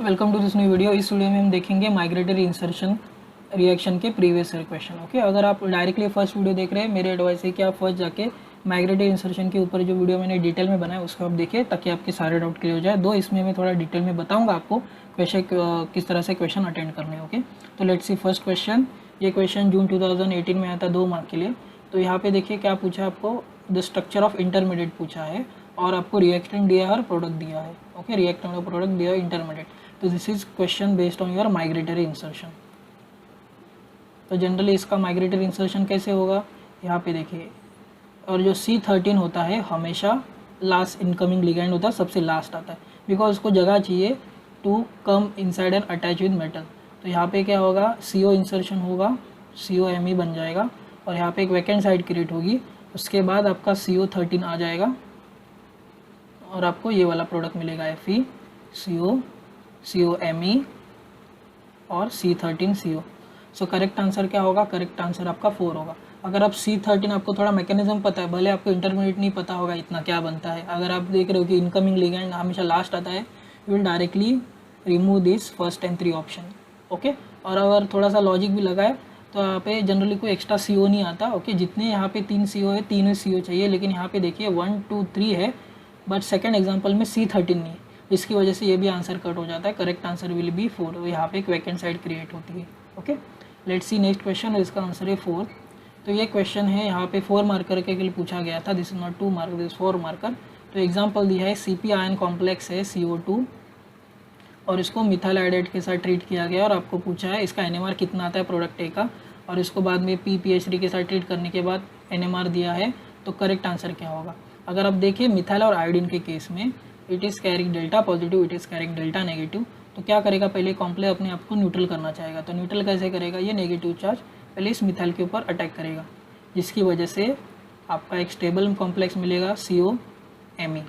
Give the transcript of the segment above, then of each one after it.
Welcome to this new video. इस video में हम देखेंगे माइग्रेटरी इंसर्शन रिएक्शन के प्रीवियस ईयर क्वेश्चन। ओके, अगर आप डायरेक्टली फर्स्ट वीडियो देख रहे हैं, मेरी एडवाइस है कि आप फर्स्ट जाके माइग्रेटरी इंसर्शन के ऊपर जो वीडियो मैंने डिटेल में बनाया उसको आप देखिए, ताकि आपके सारे डाउट क्लियर हो जाए। दो इसमें मैं थोड़ा डिटेल में बताऊंगा आपको क्वेश्चन किस तरह से क्वेश्चन अटेंड करने हैं। ओके, तो लेट्स सी फर्स्ट क्वेश्चन। ये क्वेश्चन जून 2018 में आया था 2 मार्क के लिए। तो यहाँ पे देखिए क्या पूछा आपको, द स्ट्रक्चर ऑफ इंटरमीडिएट पूछा है और आपको रिएक्टेंट दिया है और प्रोडक्ट दिया है। ओके, रिएक्टेंट और प्रोडक्ट दिया है इंटरमीडिएट। तो this is question based on your migratory insertion. तो जनरली इसका माइग्रेटरी इंसर्शन कैसे होगा, यहाँ पे देखिए। और जो C13 होता है हमेशा लास्ट इनकमिंग लिगैंड होता है, सबसे लास्ट आता है, बिकॉज उसको जगह चाहिए to come inside and attach with metal. तो यहाँ पे क्या होगा, CO इंसर्शन होगा, COMe बन जाएगा और यहाँ पे एक वैकेंट साइड क्रिएट होगी। उसके बाद आपका CO13 आ जाएगा और आपको ये वाला प्रोडक्ट मिलेगा, Fe, CO, COMe और C13CO। सो करेक्ट आंसर क्या होगा, करेक्ट आंसर आपका 4 होगा। अगर आप C13 आपको थोड़ा मैकेनिज्म पता है, भले आपको इंटरमीडिएट नहीं पता होगा इतना क्या बनता है, अगर आप देख रहे हो कि इनकमिंग लिगैंड हमेशा लास्ट आता है, you will directly remove this first and 3 option. Okay, और अगर थोड़ा सा लॉजिक भी लगाए तो यहाँ पे जनरली कोई एक्स्ट्रा CO नहीं आता। ओके, जितने यहाँ पे 3 CO है, 3 CO चाहिए, लेकिन यहाँ पे देखिए 1 2 3 है, बट सेकेंड एग्जाम्पल में C13 नहीं है, जिसकी वजह से ये भी आंसर कट हो जाता है। Correct answer will be 4। यहाँ पे एक वैकेंट साइड क्रिएट होती है। Okay, let's see next question, और इसका आंसर है 4। तो ये क्वेश्चन है यहाँ पे 4 मार्कर के लिए पूछा गया था। This is not 2 marker, this 4 marker. तो एग्जाम्पल दिया है CP आयन कॉम्प्लेक्स है CO2 और इसको मिथाइल आयोडाइड के साथ ट्रीट किया गया, और आपको पूछा है इसका NMR कितना आता है प्रोडक्ट A का, और इसको बाद में PPH3 के साथ ट्रीट करने के बाद NMR दिया है। तो करेक्ट आंसर क्या होगा, अगर आप देखिए मिथाइल और आयोडीन के केस में it is carrying delta positive, it is carrying delta negative. तो क्या करेगा, पहले कॉम्प्लेक्स अपने आप को न्यूट्रल करना चाहेगा। तो न्यूट्रल कैसे करेगा, ये नेगेटिव चार्ज पहले इस मिथाइल के ऊपर अटैक करेगा, जिसकी वजह से आपका एक स्टेबल कॉम्प्लेक्स मिलेगा COMe।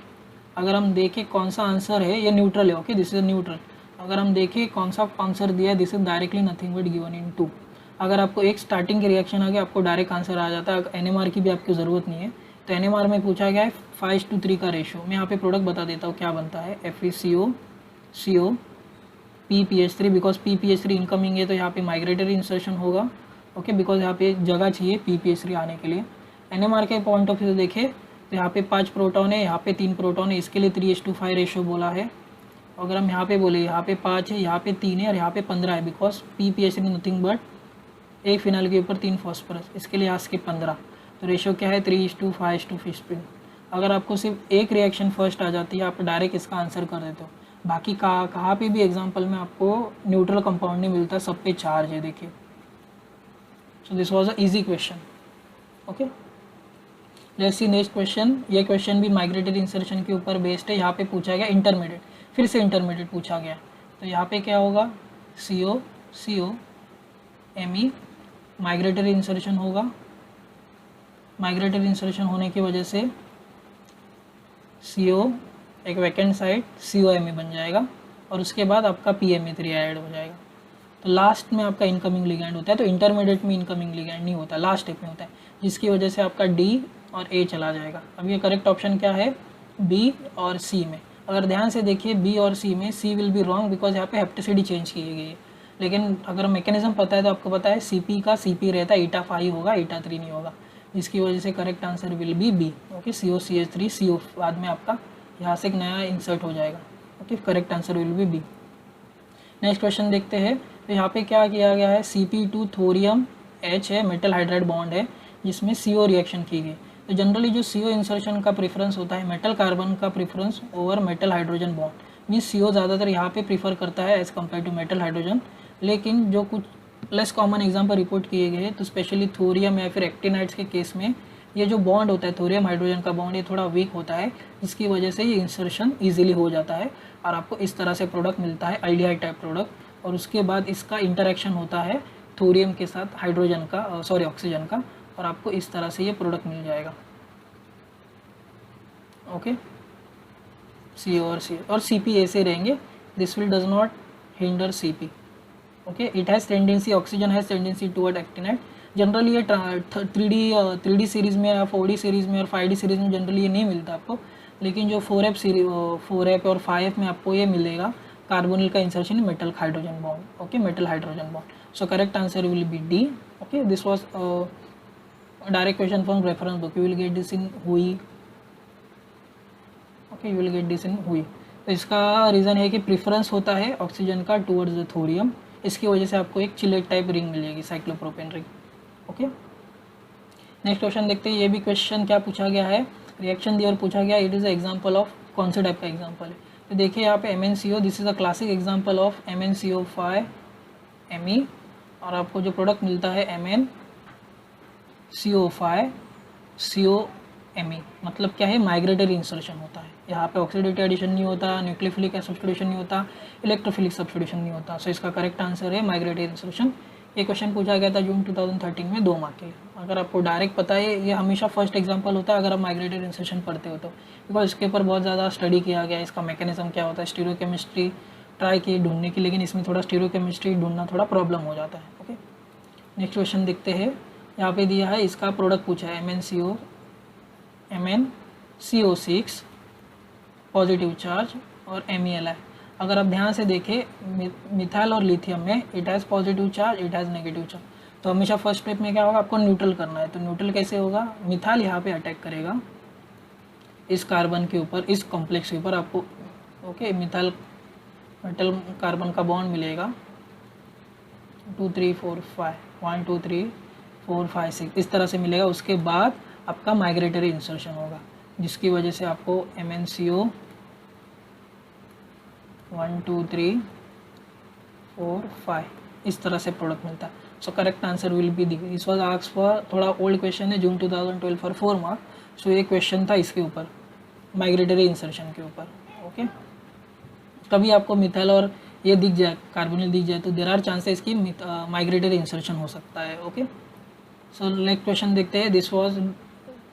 अगर हम देखें कौन सा आंसर है, ये न्यूट्रल है। Okay, this is neutral. अगर हम देखें कौन सा आंसर दिया है, this is directly nothing but given in 2। अगर आपको एक स्टार्टिंग के रिएक्शन आ गया, आपको डायरेक्ट आंसर आ जाता है, NMR की भी आपकी ज़रूरत नहीं है। तो NMR में पूछा गया है 5:3 का रेशो। मैं यहाँ पे प्रोडक्ट बता देता हूँ क्या बनता है, FeCO, CO, PPH3, because PPH3 incoming है तो यहाँ पे माइग्रेटरी इंसर्शन होगा। ओके, बिकॉज यहाँ पे जगह चाहिए PPH3 आने के लिए। NMR के पॉइंट ऑफ व्यू से देखें तो यहाँ पे 5 प्रोटॉन है, यहाँ पे 3 प्रोटॉन है, इसके लिए 3:5 रेशो बोला है। अगर हम यहाँ पे बोले, यहाँ पे 5 है, यहाँ पे 3 है और यहाँ पे 15 है, बिकॉज PPH3 नथिंग बट एक फिनाइल के ऊपर 3 फॉस्फोरस, इसके लिए यहाँ से 15। तो रेशो क्या है, 3:5:15। अगर आपको सिर्फ एक रिएक्शन फर्स्ट आ जाती है, आप डायरेक्ट इसका आंसर कर देते हो। बाकी कहाँ पे भी एग्जांपल में आपको न्यूट्रल कंपाउंड नहीं मिलता, सब पे चार्ज है, देखिए। So this was a easy question. Okay, let's see next question. ये क्वेश्चन भी माइग्रेटरी इंसर्शन के ऊपर बेस्ड है। यहाँ पे पूछा गया इंटरमीडिएट, फिर से इंटरमीडिएट पूछा गया। तो यहाँ पे क्या होगा, COMe माइग्रेटरी इंसर्शन होगा। माइग्रेटरी इंसर्शन होने की वजह से CO एक वैकेंट साइड COMe बन जाएगा और उसके बाद आपका PMe3 ऐड हो जाएगा। तो लास्ट में आपका इनकमिंग लिगैंड होता है। तो इंटरमीडिएट में इनकमिंग लिगैंड नहीं होता, लास्ट स्टेप में होता है, जिसकी वजह से आपका D और A चला जाएगा। अब ये करेक्ट ऑप्शन क्या है, B और C में। अगर ध्यान से देखिए B और C में, C will be wrong because यहाँ पे हेप्टेसिटी चेंज की गई है। लेकिन अगर मैकेनिज्म पता है तो आपको पता है CP का CP रहता है, eta5 होगा, eta3 नहीं होगा, जिसकी वजह से correct answer will be B। Okay, COCH3 CO बाद में आपका यहाँ से एक नया इंसर्ट हो जाएगा। Okay, correct answer will be B। Next question देखते हैं। तो यहाँ पे क्या किया गया है, Cp2 थोरियम H है, मेटल हाइड्राइड बॉन्ड है, जिसमें CO रिएक्शन की गई। तो जनरली जो CO इंसर्शन का प्रेफरेंस होता है, मेटल कार्बन का preference over metal hydrogen bond. Means CO ज़्यादातर यहाँ पे प्रीफर करता है as compare to metal hydrogen. लेकिन जो कुछ लेस कॉमन एग्जाम्पल रिपोर्ट किए गए, तो स्पेशली थोरियम या फिर एक्टिनाइड्स के केस में ये जो बॉन्ड होता है थोरियम हाइड्रोजन का बॉन्ड, ये थोड़ा वीक होता है, जिसकी वजह से ये इंसर्शन ईजिली हो जाता है और आपको इस तरह से प्रोडक्ट मिलता है, एल्डिहाइड टाइप प्रोडक्ट। और उसके बाद इसका इंटरेक्शन होता है थोरियम के साथ हाइड्रोजन का, ऑक्सीजन का, और आपको इस तरह से ये प्रोडक्ट मिल जाएगा। ओके, CO और CP ऐसे रहेंगे, this will does not hinder CP। Okay, it has tendency, oxygen has tendency toward actinide. Generally ये 3D सीरीज़ में या 4D सीरीज़ में और 5D सीरीज़ में जनरली ये नहीं मिलता आपको, लेकिन जो 4F और 5F में आपको ये मिलेगा। carbonyl का insertion in metal hydrogen bond. Okay, metal hydrogen bond. So correct answer will be D. Okay, this was a direct question from reference book. You will get this in HUI. Okay, you will get this in HUI. तो इसका reason है कि preference होता है oxygen का towards the thorium, इसकी वजह से आपको एक चिलेट टाइप रिंग मिलेगी, cyclopropane ring. Okay, next question देखते हैं. ये भी क्वेश्चन क्या पूछा गया है, रिएक्शन दी और पूछा गया it is a example of कौन से टाइप का एग्जांपल है. तो देखिए यहाँ पे MnCO, this is a classic example of MnCO5Me, और आपको जो प्रोडक्ट मिलता है MnCO5COMe. मतलब क्या है, माइग्रेटरी इंसर्शन होता है. यहाँ पे ऑक्सीडेटिव एडिशन नहीं होता, न्यूक्लियोफिलिक सब्स्टिट्यूशन नहीं होता, इलेक्ट्रोफिलिक सब्स्टिट्यूशन नहीं होता. सो इसका करेक्ट आंसर है माइग्रेटरी इंसर्शन. ये क्वेश्चन पूछा गया था जून 2013 में 2 मार्क के लिए. अगर आपको डायरेक्ट पता है, ये हमेशा फर्स्ट एग्जांपल होता है अगर आप माइग्रेटरी इंसर्शन पढ़ते हो तो, बिकॉज इसके ऊपर बहुत ज़्यादा स्टडी किया गया है, इसका मैकेनिज्म क्या होता है, स्टीरियोकेमिस्ट्री ट्राई की ढूंढने की, लेकिन इसमें थोड़ा स्टीरियोकेमिस्ट्री ढूंढना थोड़ा प्रॉब्लम हो जाता है. ओके, नेक्स्ट क्वेश्चन देखते हैं. यहाँ पे दिया है, इसका प्रोडक्ट पूछा है MnCO6 पॉजिटिव चार्ज और MEli. अगर आप ध्यान से देखें, मिथाइल और लिथियम में it has positive charge, it has negative charge. तो हमेशा फर्स्ट स्टेप में क्या होगा, आपको न्यूट्रल करना है. तो न्यूट्रल कैसे होगा, मिथाइल यहाँ पे अटैक करेगा इस कार्बन के ऊपर, इस कॉम्प्लेक्स के ऊपर. आपको ओके, मिथाइल मेटल कार्बन का बॉन्ड मिलेगा 2 3 4 5 1 2 3 4 5 6 इस तरह से मिलेगा. उसके बाद आपका माइग्रेटरी इंसर्शन होगा, जिसकी वजह से आपको MnCO 1 2 3 4 5 इस तरह से प्रोडक्ट मिलता है. So correct answer will be the. This was asked for, थोड़ा ओल्ड क्वेश्चन है, जून 2012 फॉर 4 मार्क. सो ये क्वेश्चन था इसके ऊपर, माइग्रेटरी इंसर्शन के ऊपर. ओके, कभी आपको मिथाइल और ये दिख जाए, कार्बोनिल दिख जाए, तो देर आर चांसेस कि माइग्रेटरी इंसर्शन हो सकता है. ओके, सो नेक्स्ट क्वेश्चन देखते हैं. दिस वाज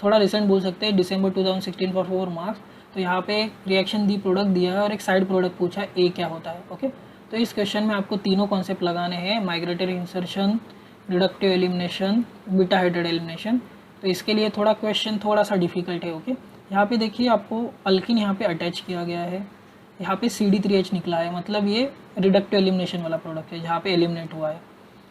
थोड़ा रिसेंट बोल सकते हैं, दिसंबर 2016 फॉर 4 मार्क्स. तो यहाँ पे रिएक्शन दी प्रोडक्ट दिया है और एक साइड प्रोडक्ट पूछा है, ए क्या होता है. ओके, तो इस क्वेश्चन में आपको तीनों कॉन्सेप्ट लगाने हैं, migratory insertion, reductive elimination, beta hydride elimination. तो इसके लिए थोड़ा क्वेश्चन थोड़ा सा डिफिकल्ट है. ओके, यहाँ पे देखिए आपको अल्किन यहाँ पे अटैच किया गया है, यहाँ पे CD3H निकला है, मतलब ये रिडक्टिव एलिमिनेशन वाला प्रोडक्ट है जहाँ पे एलिमिनेट हुआ है.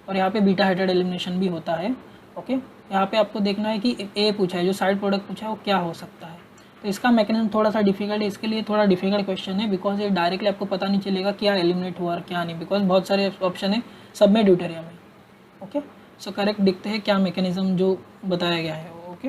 और यहाँ पे बीटा हाइड्राइड एलिमिनेशन भी होता है. ओके, यहाँ पे आपको देखना है कि ए पूछा है, जो साइड प्रोडक्ट पूछा है वो क्या हो सकता है. तो इसका मैकेनिज्म थोड़ा सा डिफिकल्ट है, इसके लिए थोड़ा डिफिकल्ट क्वेश्चन है, बिकॉज ये डायरेक्टली आपको पता नहीं चलेगा क्या एलिमिनेट हुआ और क्या नहीं, बिकॉज बहुत सारे ऑप्शन है सब में ड्यूटेरियम है. ओके, सो करेक्ट देखते हैं क्या मैकेनिज्म जो बताया गया है. ओके,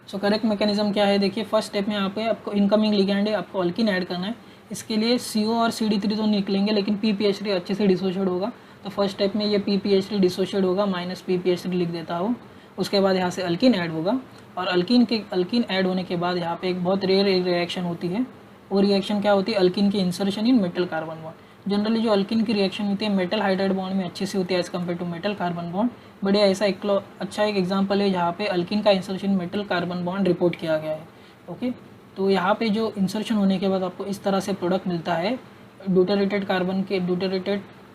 सो करेक्ट मैकेनिज्म क्या है, देखिए फर्स्ट स्टेप में यहाँ पे आपको इनकमिंग लिगैंड है, आपको अल्किन ऐड करना है. इसके लिए CO और CD3 तो निकलेंगे, लेकिन PPH3 अच्छे से डिसोशिएट होगा. तो फर्स्ट स्टेप में ये PPH3 डिसोशिएट होगा, -PPH3 लिख देता हूँ. उसके बाद यहाँ से अल्किन ऐड होगा, और अल्किन ऐड होने के बाद यहाँ पे एक बहुत रेयर रिएक्शन होती है. वो रिएक्शन क्या होती है, अल्किन की इंसर्शन इन मेटल कार्बन बॉन्ड. जनरली जो अल्किन की रिएक्शन होती है मेटल हाइड्राइड बॉन्ड में अच्छे से होती है as compare to metal carbon bond. बढ़िया, ऐसा अच्छा एक एग्जाम्पल है जहाँ पे अल्किन का insertion metal carbon bond report किया गया है. ओके, तो यहाँ पे जो इंसर्शन होने के बाद आपको इस तरह से प्रोडक्ट मिलता है, ड्यूटेरेटेड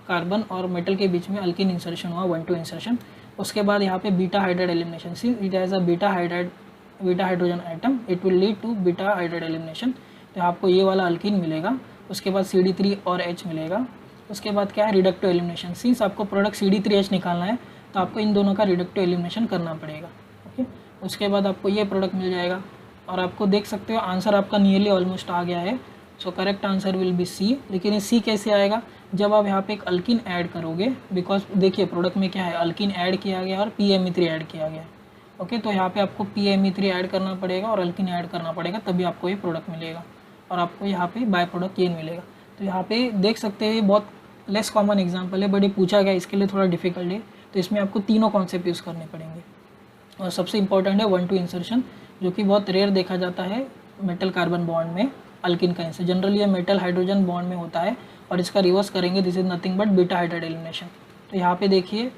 कार्बन और मेटल के बीच में अल्किन इंसर्शन हुआ, 1-2 इंसर्शन. उसके बाद यहाँ पे beta hydride elimination, see it has a beta hydrogen atom, it will lead to beta hydride elimination. तो आपको ये वाला अल्किन मिलेगा. उसके बाद CD3 और H मिलेगा. उसके बाद क्या है, रिडक्टिव एलिमिनेशन. सिंस आपको प्रोडक्ट CD3H निकालना है तो आपको इन दोनों का रिडक्टिव एलिमिनेशन करना पड़ेगा. ओके, उसके बाद आपको ये प्रोडक्ट मिल जाएगा, और आपको देख सकते हो आंसर आपका नियरली ऑलमोस्ट आ गया है. So correct answer will be C. लेकिन ये C कैसे आएगा, जब आप यहाँ पे एक अल्किन ऐड करोगे, बिकॉज देखिए प्रोडक्ट में क्या है, अल्किन ऐड किया गया और PME3 ऐड किया गया. ओके, तो यहाँ पे आपको PME3 ऐड करना पड़ेगा और अल्किन ऐड करना पड़ेगा, तभी आपको ये प्रोडक्ट मिलेगा, और आपको यहाँ पे बाय प्रोडक्ट येन मिलेगा. तो यहाँ पे देख सकते हैं बहुत लेस कॉमन एग्जाम्पल है, बट ये पूछा गया इसके लिए थोड़ा डिफिकल्ट है. तो इसमें आपको तीनों कॉन्सेप्ट यूज़ करने पड़ेंगे, और सबसे इंपॉर्टेंट है 1-2 इंसर्शन, जो कि बहुत रेयर देखा जाता है मेटल कार्बन बॉन्ड में अल्किन का इंसर्शन. जनरली ये मेटल हाइड्रोजन बॉन्ड में होता है, और इसका रिवर्स करेंगे, this is nothing but beta hydride elimination. तो यहाँ पे देखिए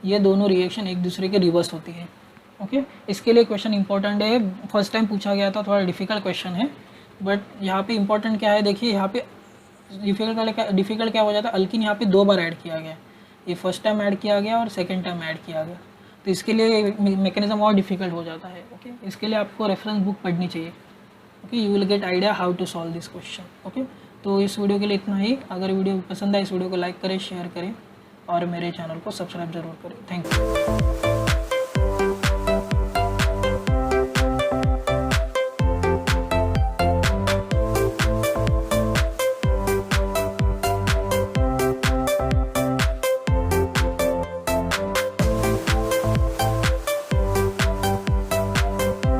ये दोनों रिएक्शन एक दूसरे के रिवर्स होती है. ओके, इसके लिए क्वेश्चन इंपॉर्टेंट है, फर्स्ट टाइम पूछा गया था, थोड़ा डिफिकल्ट क्वेश्चन है, बट यहाँ पे इंपॉर्टेंट क्या है, देखिए यहाँ पे डिफिकल्ट क्या हो जाता है, अल्किन यहाँ पे 2 बार ऐड किया गया. ये फर्स्ट टाइम ऐड किया गया और सेकेंड टाइम ऐड किया गया, तो इसके लिए मैकेनिज्म और डिफिकल्ट हो जाता है. ओके, इसके लिए आपको रेफरेंस बुक पढ़नी चाहिए. Okay, you will get idea how to solve this question. Okay, तो इस वीडियो के लिए इतना ही। अगर वीडियो पसंद आए इस वीडियो को लाइक करें, शेयर करें और मेरे चैनल को सब्सक्राइब जरूर करें। Thank you.